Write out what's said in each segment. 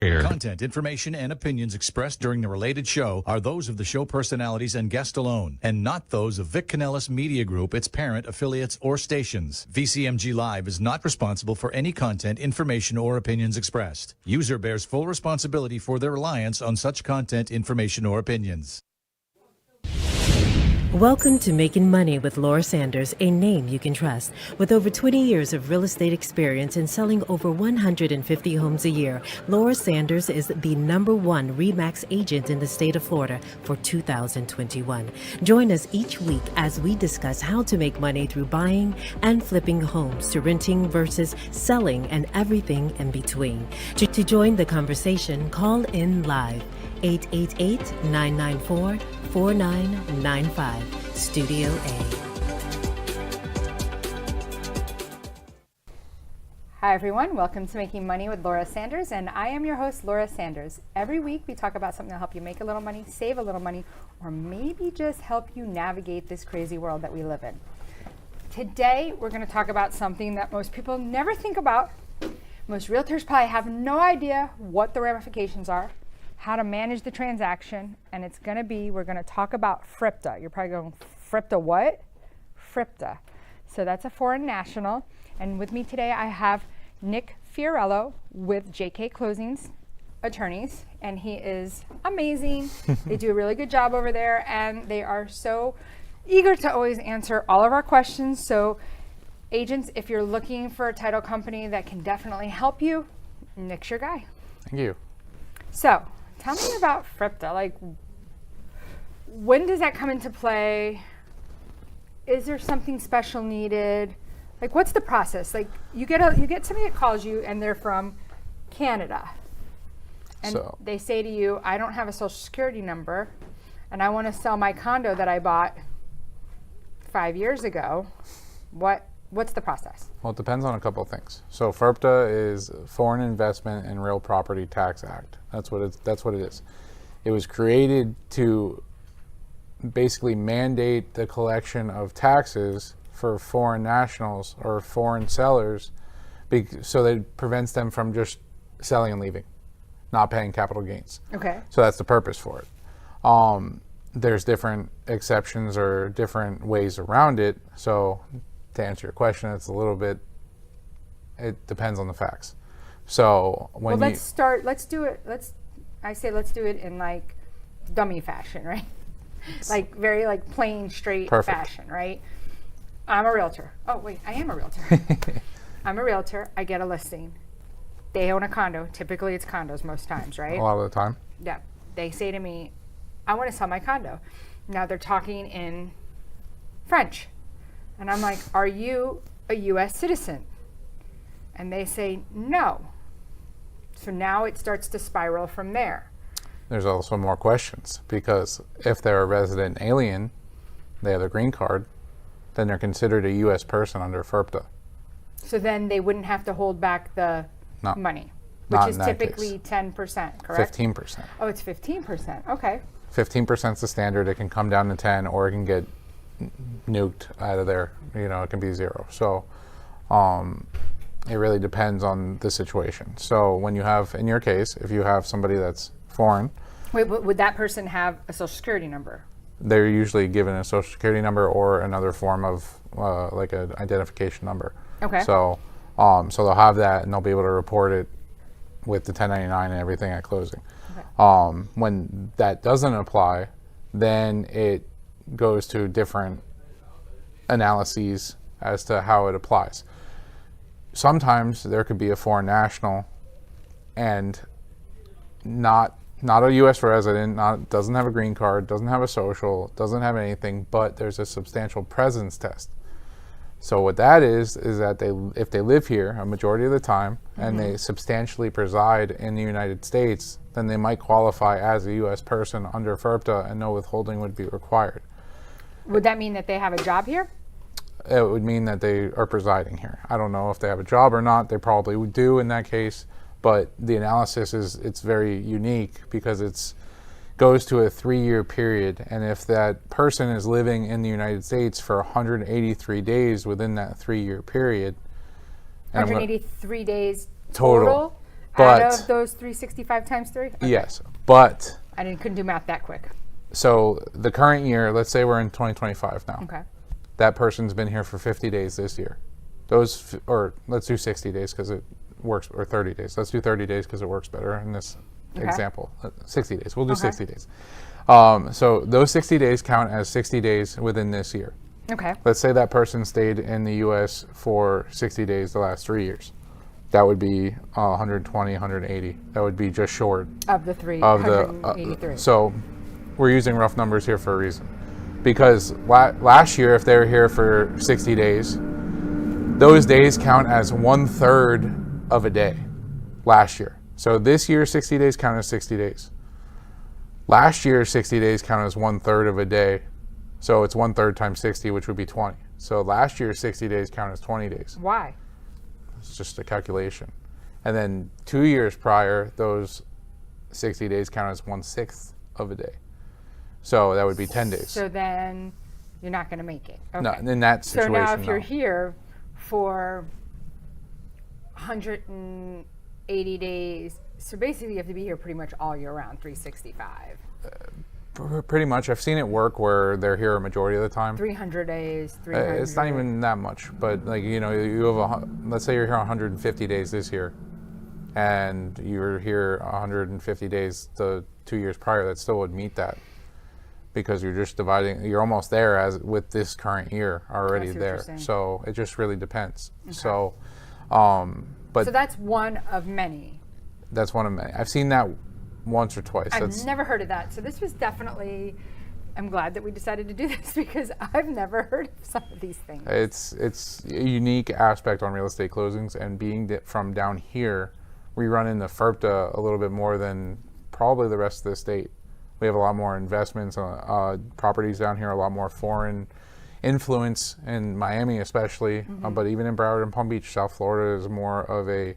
Content, information, and opinions expressed during the related show are those of the show personalities and guest alone, and not those of Vic Canellis Media Group, its parent, affiliates, or stations. VCMG Live is not responsible for any content, information, or opinions expressed. User bears full responsibility for their reliance on such content, information, or opinions. Welcome to Making Money with Laura Sanders, a name you can trust. With over 20 years of real estate experience and selling over 150 homes a year, Laura Sanders is the #1 RE/MAX agent in the state of Florida for 2021. Join us each week as we discuss how to make money through buying and flipping homes to renting versus selling and everything in between. To join the conversation, call in live 888-994-4995, Studio A. Hi everyone, welcome to Making Money with Laura Sanders, and I am your host, Laura Sanders. Every week we talk about something to help you make a little money, save a little money, or maybe just help you navigate this crazy world that we live in. Today we're going to talk about something that most people never think about. Most realtors probably have no idea what the ramifications are, how to manage the transaction, and we're going to talk about FIRPTA. You're probably going, FIRPTA what? FIRPTA. So that's a foreign national. And with me today, I have Nick Fiorello with JK Closings Attorneys, and he is amazing. They do a really good job over there, and they are so eager to always answer all of our questions. So agents, if you're looking for a title company that can definitely help you, Nick's your guy. Thank you. So tell me about FIRPTA. Like, when does that come into play? Is there something special needed? Like, what's the process? Like, you get somebody that calls you and they're from Canada, and they say to you, "I don't have a social security number, and I want to sell my condo that I bought 5 years ago." What's the process? Well, it depends on a couple of things. So FIRPTA is Foreign Investment and Real Property Tax Act. That's what it is. It was created to basically mandate the collection of taxes for foreign nationals or foreign sellers, so that it prevents them from just selling and leaving, not paying capital gains. Okay. So that's the purpose for it. There's different exceptions or different ways around it. So to answer your question, it depends on the facts. So let's do it in like dummy fashion, right? Like very like plain, straight fashion, right? I'm a realtor. Oh wait, I am a realtor. I'm a realtor. I get a listing. They own a condo. Typically it's condos most times, right? A lot of the time. Yeah. They say to me, "I want to sell my condo." Now they're talking in French. And I'm like, "Are you a U.S. citizen?" And they say, "No." So now it starts to spiral from there. There's also more questions, because if they're a resident alien, they have a green card, then they're considered a U.S. person under FIRPTA. So then they wouldn't have to hold back the money, which is typically 10%, correct? 15%. Oh, it's 15%. Okay. 15% is the standard. It can come down to 10, or it can get nuked out of there. It can be 0. So it really depends on the situation. So when you have, in your case, if you have somebody that's foreign. Wait, would that person have a social security number? They're usually given a social security number or another form of like an identification number. Okay. So they'll have that, and they'll be able to report it with the 1099 and everything at closing. Okay. When that doesn't apply, then it goes to different analyses as to how it applies. Sometimes there could be a foreign national and not a U.S. resident, doesn't have a green card, doesn't have a social, doesn't have anything, but there's a substantial presence test. So what that is that if they live here a majority of the time, and they substantially preside in the United States, then they might qualify as a U.S. person under FIRPTA, and no withholding would be required. Would that mean that they have a job here? It would mean that they are presiding here. I don't know if they have a job or not. They probably would do in that case. But the analysis it's very unique, because it goes to a 3-year period. And if that person is living in the United States for 183 days within that 3-year period. 183 days total? But out of those 365 times 3? Okay. yes, but Couldn't do math that quick. so the current year, let's say we're in 2025 now. Okay. That person's been here for 50 days this year. Or let's do 60 days because it works, or 30 days. Let's do 30 days because it works better in this example. 60 days. We'll do 60 days. So those 60 days count as 60 days within this year. Okay. Let's say that person stayed in the U.S. for 60 days the last 3 years. That would be 120, 180. That would be just short Of the 383. so we're using rough numbers here for a reason. Because last year, if they were here for 60 days, those days count as 1/3 of a day last year. So this year, 60 days count as 60 days. Last year, 60 days count as 1/3 of a day. So it's 1/3 times 60, which would be 20. So last year's 60 days count as 20 days. Why? It's just a calculation. And then 2 years prior, those 60 days count as 1/6 of a day. So that would be 10 days. So then you're not going to make it. Okay. No, in that situation, So now if you're no. here for 180 days, so basically you have to be here pretty much all year round, 365. Pretty much. I've seen it work where they're here a majority of the time. 300 days, 300. It's not even that much, but like, you know, you have let's say you're here 150 days this year, and you were here 150 days the 2 years prior. That still would meet that, because you're just dividing. You're almost there as with this current year already I see what you're there. saying. So it just really depends. Okay. So, but So that's one of many. that's one of many. I've seen that once or twice. I've never heard of that. So this was definitely, I'm glad that we decided to do this because I've never heard of some of these things. It's a unique aspect on real estate closings, and being from down here, we run into FIRPTA a little bit more than probably the rest of the state. We have a lot more investments, properties down here, a lot more foreign influence in Miami especially, but even in Broward and Palm Beach, South Florida is more of a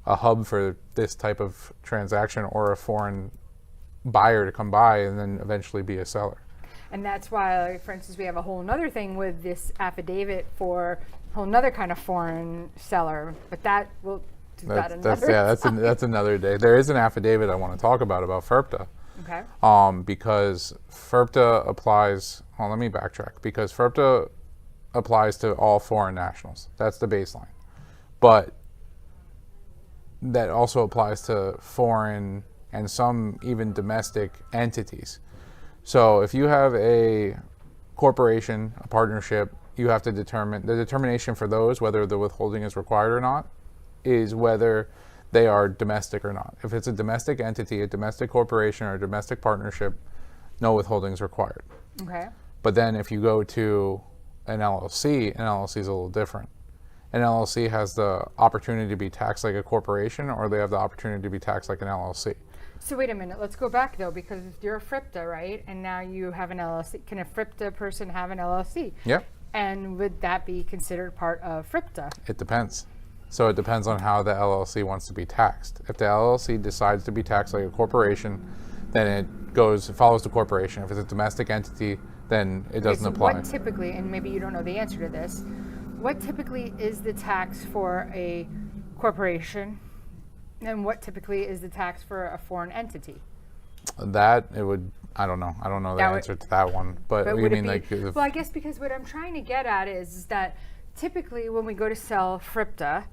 hub for this type of transaction, or a foreign buyer to come by and then eventually be a seller. And that's why, like, for instance, we have a whole nother thing with this affidavit for a whole nother kind of foreign seller, but that will do that another time. That's another day. There is an affidavit I want to talk about FIRPTA. Okay. Because FIRPTA applies, well, let me backtrack, because FIRPTA applies to all foreign nationals. That's the baseline. But that also applies to foreign and some even domestic entities. So if you have a corporation, a partnership, you have to determine, the determination for those, whether the withholding is required or not, is whether they are domestic or not. If it's a domestic entity, a domestic corporation, or a domestic partnership, no withholding is required. Okay. But then if you go to an LLC is a little different. An LLC has the opportunity to be taxed like a corporation, or they have the opportunity to be taxed like an LLC. So wait a minute, let's go back though, because if you're a FIRPTA, right, and now you have an LLC, can a FIRPTA person have an LLC? Yep. And would that be considered part of FIRPTA? It depends. So it depends on how the LLC wants to be taxed. If the LLC decides to be taxed like a corporation, then it follows the corporation. If it's a domestic entity, then it doesn't apply. What typically, and maybe you don't know the answer to this, what typically is the tax for a corporation, and what typically is the tax for a foreign entity? That it would, I don't know. I don't know the answer to that one. But you would mean it be, like? Well, I guess because what I'm trying to get at is that typically when we go to sell FIRPTA,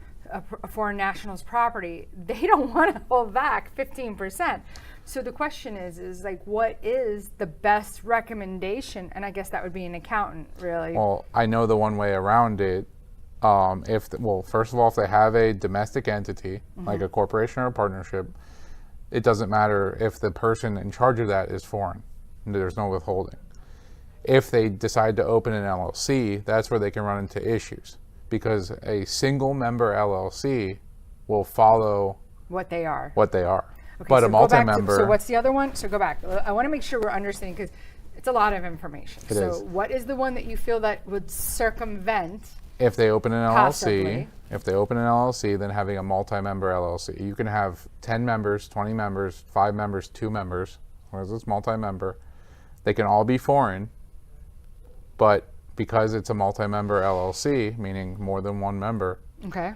a foreign national's property, they don't want to hold back 15%. So the question is like, what is the best recommendation? And I guess that would be an accountant, really. Well, I know the one way around it. First of all, if they have a domestic entity, like a corporation or a partnership, it doesn't matter if the person in charge of that is foreign. There's no withholding. If they decide to open an LLC, that's where they can run into issues, because a single member LLC will follow what they are. Okay, but so a multi-member. So what's the other one? So go back. I want to make sure we're understanding, because it's a lot of information. It is. What is the one that you feel that would circumvent? If they open an Possibly. LLC, then having a multi-member LLC. You can have 10 members, 20 members, 5 members, 2 members, whereas it's multi-member. They can all be foreign, but because it's a multi-member LLC, meaning more than one member, Okay.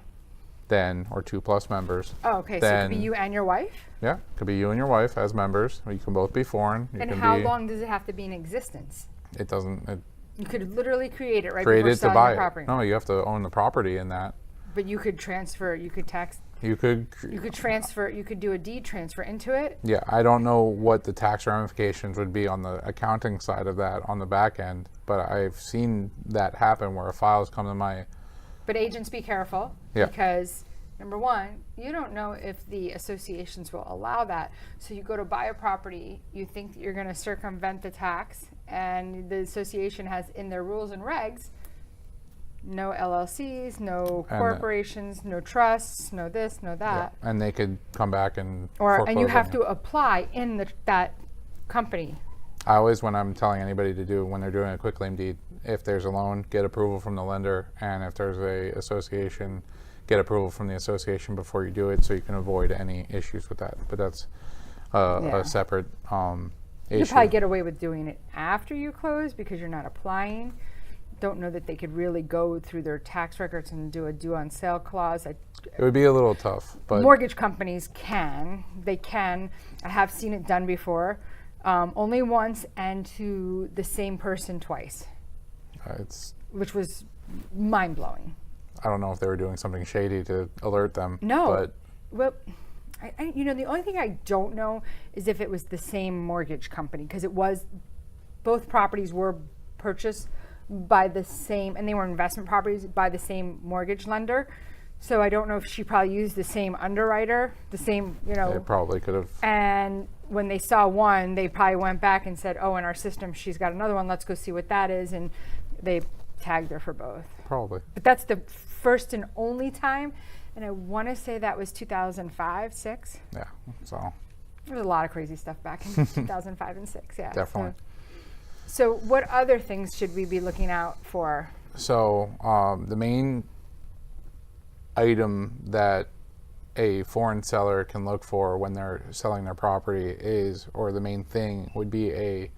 then, or 2+ members. Oh, okay. So it could be you and your wife? Yeah, could be you and your wife as members. You can both be foreign. And how long does it have to be in existence? It doesn't. You could literally create it right create before it to selling buy the property. it. No, you have to own the property in that. But you could transfer, you could tax, You could. you could transfer, you could do a deed transfer into it. Yeah, I don't know what the tax ramifications would be on the accounting side of that on the back end, but I've seen that happen where a file's come to my. But agents, be careful, Yeah. because number one, you don't know if the associations will allow that. So you go to buy a property, you think that you're going to circumvent the tax, and the association has in their rules and regs no LLCs, no corporations, no trusts, no this, no that. Yeah, and they could come back and. And you foreclose have on to apply in that company. I always, when I'm telling anybody to do, when they're doing a quitclaim deed, if there's a loan, get approval from the lender, and if there's a association, get approval from the association before you do it, so you can avoid any issues with that. But that's Yeah. a separate You issue. probably get away with doing it after you close because you're not applying. Don't know that they could really go through their tax records and do a due on sale clause. It would be a little tough, but Mortgage companies can. They can. I have seen it done before. Only once and to the same person twice, it's. which was mind-blowing. I don't know if they were doing something shady to alert them. No. But Well, the only thing I don't know is if it was the same mortgage company, because both properties were purchased by the same, and they were investment properties by the same mortgage lender. So I don't know if she probably used the same underwriter, the same, they probably could have. and when they saw one, they probably went back and said, oh, in our system, she's got another one. Let's go see what that is. And they tagged her for both. Probably. But that's the first and only time. And I want to say that was 2005, 6. Yeah. So. There was a lot of crazy stuff back in 2005 and 6. Yeah. Definitely. So what other things should we be looking out for? So the main item that a foreign seller can look for when they're selling their property is, or the main thing would be a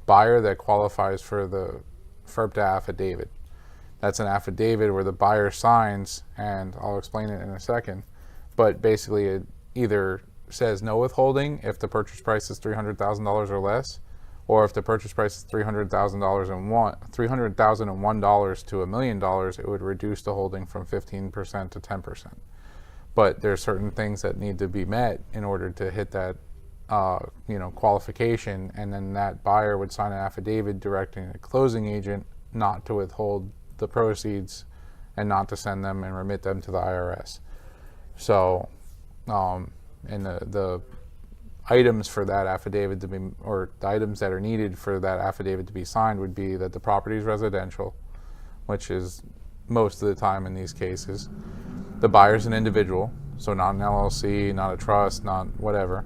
buyer that qualifies for the FIRPTA affidavit. That's an affidavit where the buyer signs, and I'll explain it in a second, but basically it either says no withholding if the purchase price is $300,000 or less, or if the purchase price is $300,001 to $1 million, it would reduce the holding from 15% to 10%. But there's certain things that need to be met in order to hit that, qualification, and then that buyer would sign an affidavit directing a closing agent not to withhold the proceeds and not to send them and remit them to the IRS. So, and the items for that affidavit to be, or the items that are needed for that affidavit to be signed would be that the property is residential, which is most of the time in these cases. The buyer's an individual, so not an LLC, not a trust, not whatever.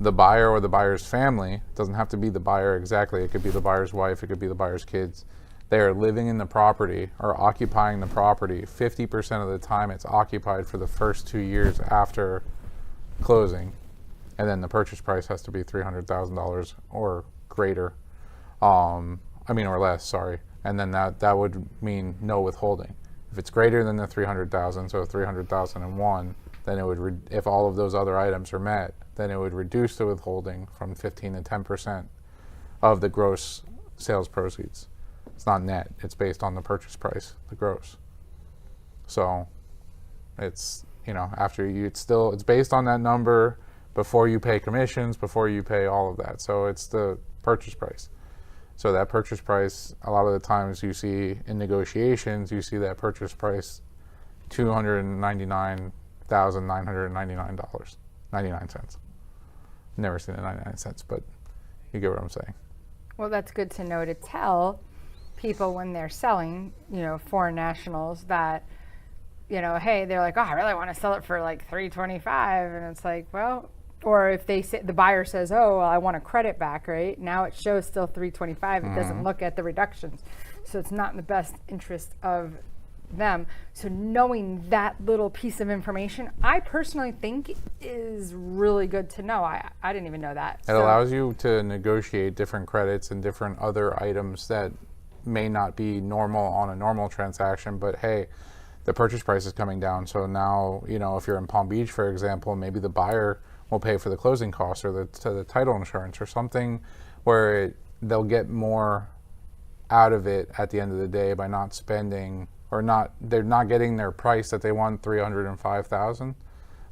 The buyer or the buyer's family, doesn't have to be the buyer exactly, it could be the buyer's wife, it could be the buyer's kids. They are living in the property or occupying the property. 50% of the time it's occupied for the first 2 years after closing. And then the purchase price has to be $300,000 or greater, or less, sorry. And then that would mean no withholding. If it's greater than the 300,000, so 300,001, then it would, if all of those other items are met, then it would reduce the withholding from 15 to 10% of the gross sales proceeds. It's not net, it's based on the purchase price, the gross. So it's, it's based on that number before you pay commissions, before you pay all of that. So it's the purchase price. So that purchase price, a lot of the times you see in negotiations, you see that purchase price $299,999, 99 cents. Never seen it 99 cents, but you get what I'm saying. Well, that's good to know, to tell people when they're selling, foreign nationals that, hey, they're like, oh, I really want to sell it for like $325, and it's like, well, or if they say, the buyer says, oh, well, I want a credit back, right? Now it shows still $325. It doesn't look at the reductions, so it's not in the best interest of them. So knowing that little piece of information, I personally think is really good to know. I didn't even know that. It allows you to negotiate different credits and different other items that may not be normal on a normal transaction, but hey, the purchase price is coming down. So now, if you're in Palm Beach, for example, maybe the buyer will pay for the closing costs or the title insurance or something where they'll get more out of it at the end of the day by not spending they're not getting their price that they want, $305,000,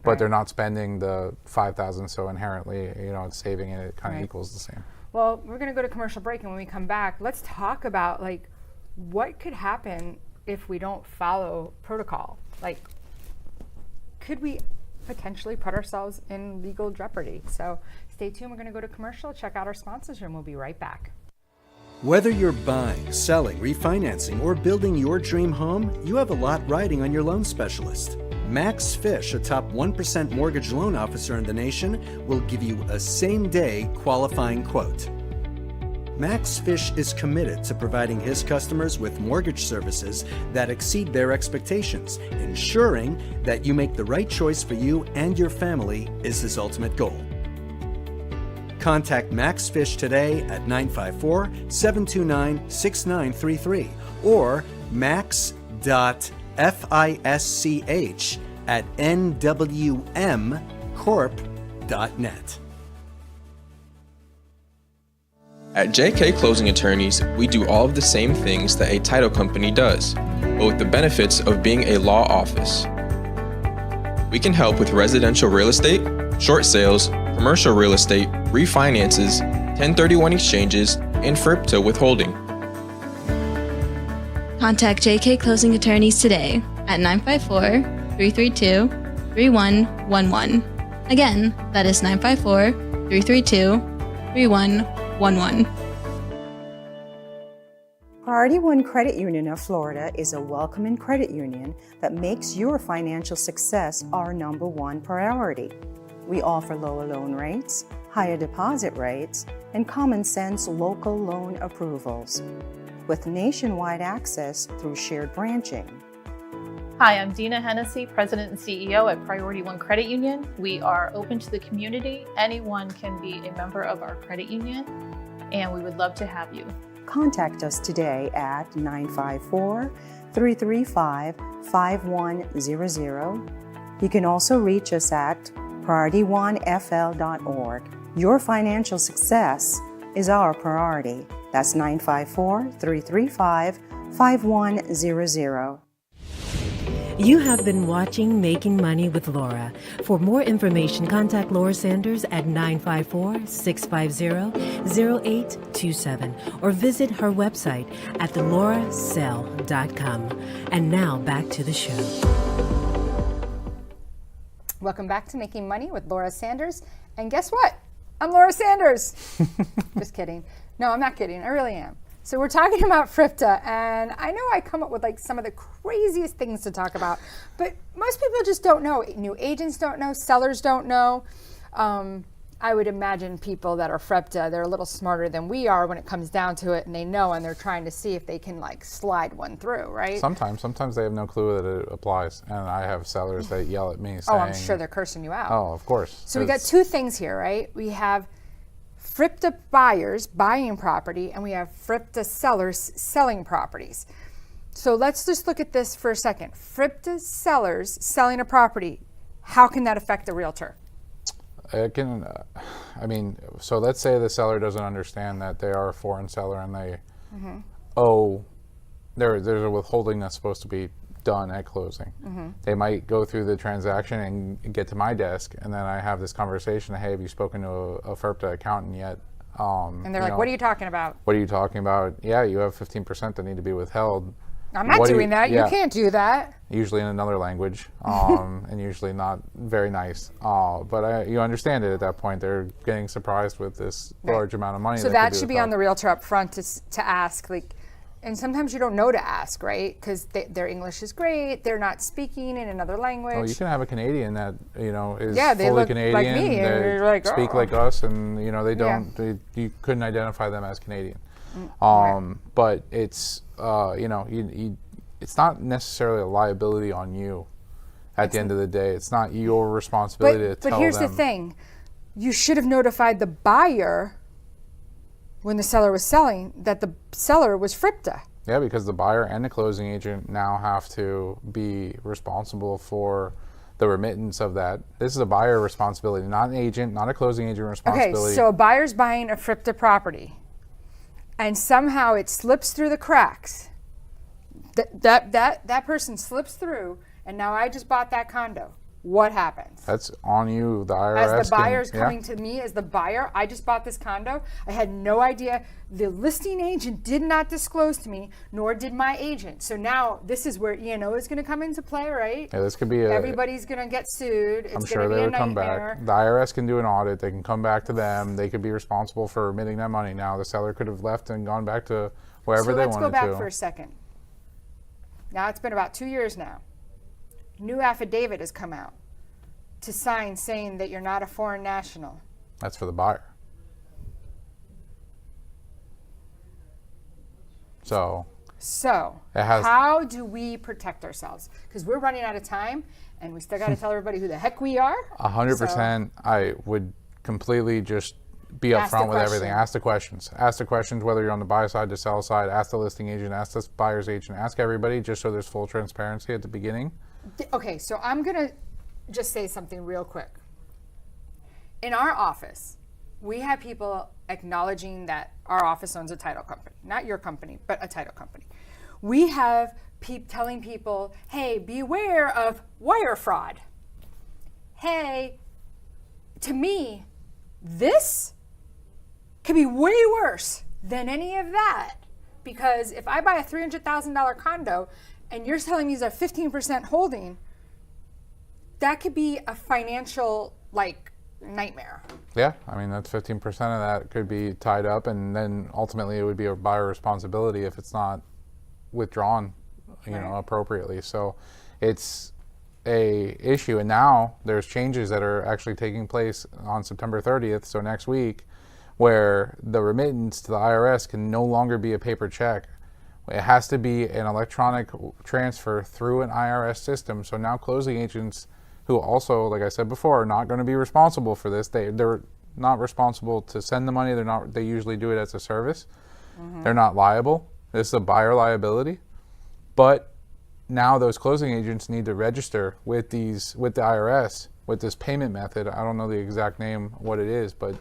but they're not spending the $5,000. So inherently, it's saving and it kind of equals the same. Well, we're going to go to commercial break, and when we come back, let's talk about what could happen if we don't follow protocol. Could we potentially put ourselves in legal jeopardy? So stay tuned. We're going to go to commercial, check out our sponsors, and we'll be right back. Whether you're buying, selling, refinancing, or building your dream home, you have a lot riding on your loan specialist. Max Fish, a top 1% mortgage loan officer in the nation, will give you a same-day qualifying quote. Max Fish is committed to providing his customers with mortgage services that exceed their expectations. Ensuring that you make the right choice for you and your family is his ultimate goal. Contact Max Fish today at 954-729-6933 or max.fisch@nwmcorp.net. At JK Closing Attorneys, we do all of the same things that a title company does, but with the benefits of being a law office. We can help with residential real estate, short sales, commercial real estate, refinances, 1031 exchanges, and FIRPTA withholding. Contact JK Closing Attorneys today at 954-332-3111. Again, that is 954-332-3111. Priority One Credit Union of Florida is a welcoming credit union that makes your financial success our number one priority. We offer lower loan rates, higher deposit rates, and common sense local loan approvals, with nationwide access through shared branching. Hi, I'm Dina Hennessy, President and CEO at Priority One Credit Union. We are open to the community. Anyone can be a member of our credit union, and we would love to have you. Contact us today at 954-335-5100. You can also reach us at PriorityOneFL.org. Your financial success is our priority. That's 954-335-5100. You have been watching Making Money with Laura. For more information, contact Laura Sanders at 954-650-0827 or visit her website at theloracell.com. And now back to the show. Welcome back to Making Money with Laura Sanders. And guess what? I'm Laura Sanders. Just kidding. No, I'm not kidding. I really am. So we're talking about FIRPTA, and I know I come up with some of the craziest things to talk about, but most people just don't know. New agents don't know. Sellers don't know. I would imagine people that are FIRPTA, they're a little smarter than we are when it comes down to it, and they know, and they're trying to see if they can slide one through, right? Sometimes they have no clue that it applies, and I have sellers that yell at me saying, "Oh, I'm sure they're cursing you out." Oh, of course. So we got two things here, right? We have FIRPTA buyers buying property, and we have FIRPTA sellers selling properties. So let's just look at this for a second. FIRPTA sellers selling a property, how can that affect the realtor? It can, so let's say the seller doesn't understand that they are a foreign seller and they owe, there's a withholding that's supposed to be done at closing. They might go through the transaction and get to my desk, and then I have this conversation, hey, have you spoken to a FIRPTA accountant yet? And they're like, what are you talking about? What are you talking about? Yeah, you have 15% that need to be withheld. I'm not doing that. Yeah. You can't do that. Usually in another language, and usually not very nice. But you understand it at that point. They're getting surprised with this large amount of money. So that should be on the realtor up front to ask. And sometimes you don't know to ask, right? Because their English is great. They're not speaking in another language. Oh, you can have a Canadian that is they fully look Canadian. like me, they speak like us, and they don't. You couldn't identify them as Canadian. But it's it's not necessarily a liability on you. At the end of the day, it's not your responsibility to tell them. But here's the thing: you should have notified the buyer when the seller was selling that the seller was FIRPTA. Yeah, because the buyer and the closing agent now have to be responsible for the remittance of that. This is a buyer responsibility, not an agent, not a closing agent responsibility. Okay, so a buyer's buying a FIRPTA property, and somehow it slips through the cracks. That person slips through, and now I just bought that condo. What happens? That's on you. The IRS. As the buyer's coming to me as the buyer, I just bought this condo. I had no idea. The listing agent did not disclose to me, nor did my agent. So now this is where E&O is going to come into play, right? Yeah, this could be everybody's going to get sued. It's I'm going sure to be they a would come nightmare. back. The IRS can do an audit. They can come back to them. They could be responsible for remitting that money. Now the seller could have left and gone back to wherever they wanted to. So let's go back for a second. Now it's been about 2 years now. New affidavit has come out to sign saying that you're not a foreign national. That's for the buyer. So how do we protect ourselves? Because we're running out of time, and we still got to tell everybody who the heck we are. 100%. I would completely just be upfront with everything. Ask the questions. Ask the questions whether you're on the buy side, the sell side. Ask the listing agent. Ask the buyer's agent. Ask everybody, just so there's full transparency at the beginning. Okay, so I'm gonna just say something real quick. In our office, we have people acknowledging that our office owns a title company, not your company, but a title company. We have telling people, hey, beware of wire fraud. Hey, to me, this could be way worse than any of that, because if I buy a $300,000 condo and you're telling me there's a 15% holding, that could be a financial nightmare. Yeah, I mean that's 15% of that could be tied up, and then ultimately it would be a buyer responsibility if it's not withdrawn, appropriately. So it's a issue, and now there's changes that are actually taking place on September 30th, so next week, where the remittance to the IRS can no longer be a paper check. It has to be an electronic transfer through an IRS system. So now closing agents, who also, like I said before, are not going to be responsible for this. They're not responsible to send the money. They usually do it as a service. Mm-hmm. They're not liable. This is a buyer liability. But now those closing agents need to register with the IRS with this payment method. I don't know the exact name, what it is, but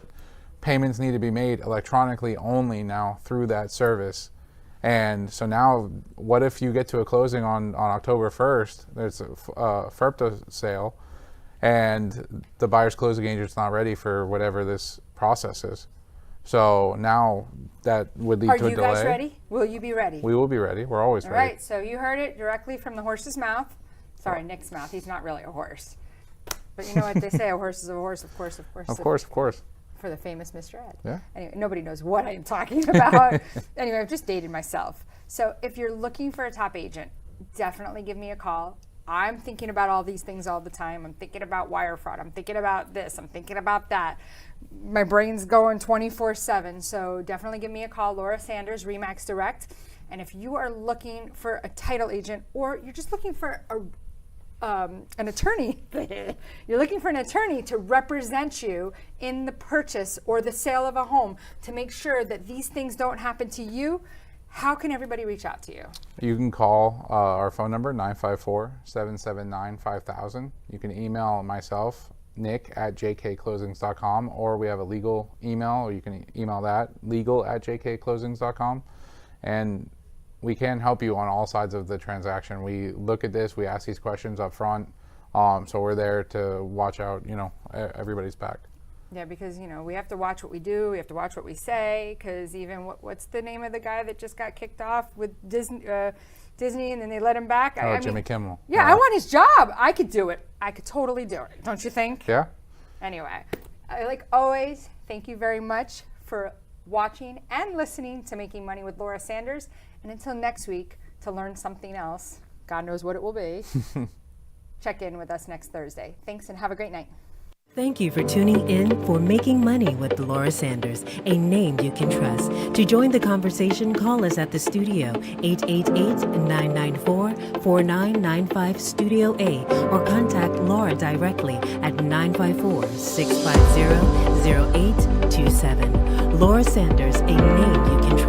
payments need to be made electronically only now through that service. And so now, what if you get to a closing on October 1st, there's a FIRPTA sale, and the buyer's closing agent's not ready for whatever this process is. So now that would lead to a delay. Are you guys ready? Will you be ready? We will be ready. We're always ready. All right, so you heard it directly from the horse's mouth. Sorry, Nick's mouth. He's not really a horse. But you know what they say, a horse is a horse, of course, of course. Of course, of course. For the famous Mr. Ed. Yeah. Anyway, nobody knows what I'm talking about. Anyway, I've just dated myself. So if you're looking for a top agent, definitely give me a call. I'm thinking about all these things all the time. I'm thinking about wire fraud. I'm thinking about this. I'm thinking about that. My brain's going 24/7. So definitely give me a call, Laura Sanders, Remax Direct. And if you are looking for a title agent, or you're just looking for an attorney, you're looking for an attorney to represent you in the purchase or the sale of a home to make sure that these things don't happen to you, how can everybody reach out to you? You can call our phone number, 954-779-5000. You can email myself, nick@jkclosings.com, or we have a legal email, or you can email that, legal@jkclosings.com. And we can help you on all sides of the transaction. We look at this, we ask these questions up front, so we're there to watch out, everybody's back. Yeah, because, we have to watch what we do, we have to watch what we say, because even, what's the name of the guy that just got kicked off with Disney, and then they let him back? Jimmy Kimmel. Yeah, I want his job. I could do it. I could totally do it. Don't you think? Yeah. Anyway, like always, thank you very much for watching and listening to Making Money with Laura Sanders. And until next week, to learn something else, God knows what it will be, check in with us next Thursday. Thanks and have a great night. Thank you for tuning in for Making Money with Laura Sanders, a name you can trust. To join the conversation, call us at the studio, 888-994-4995 Studio A, or contact Laura directly at 954-650-0827. Laura Sanders, a name you can trust.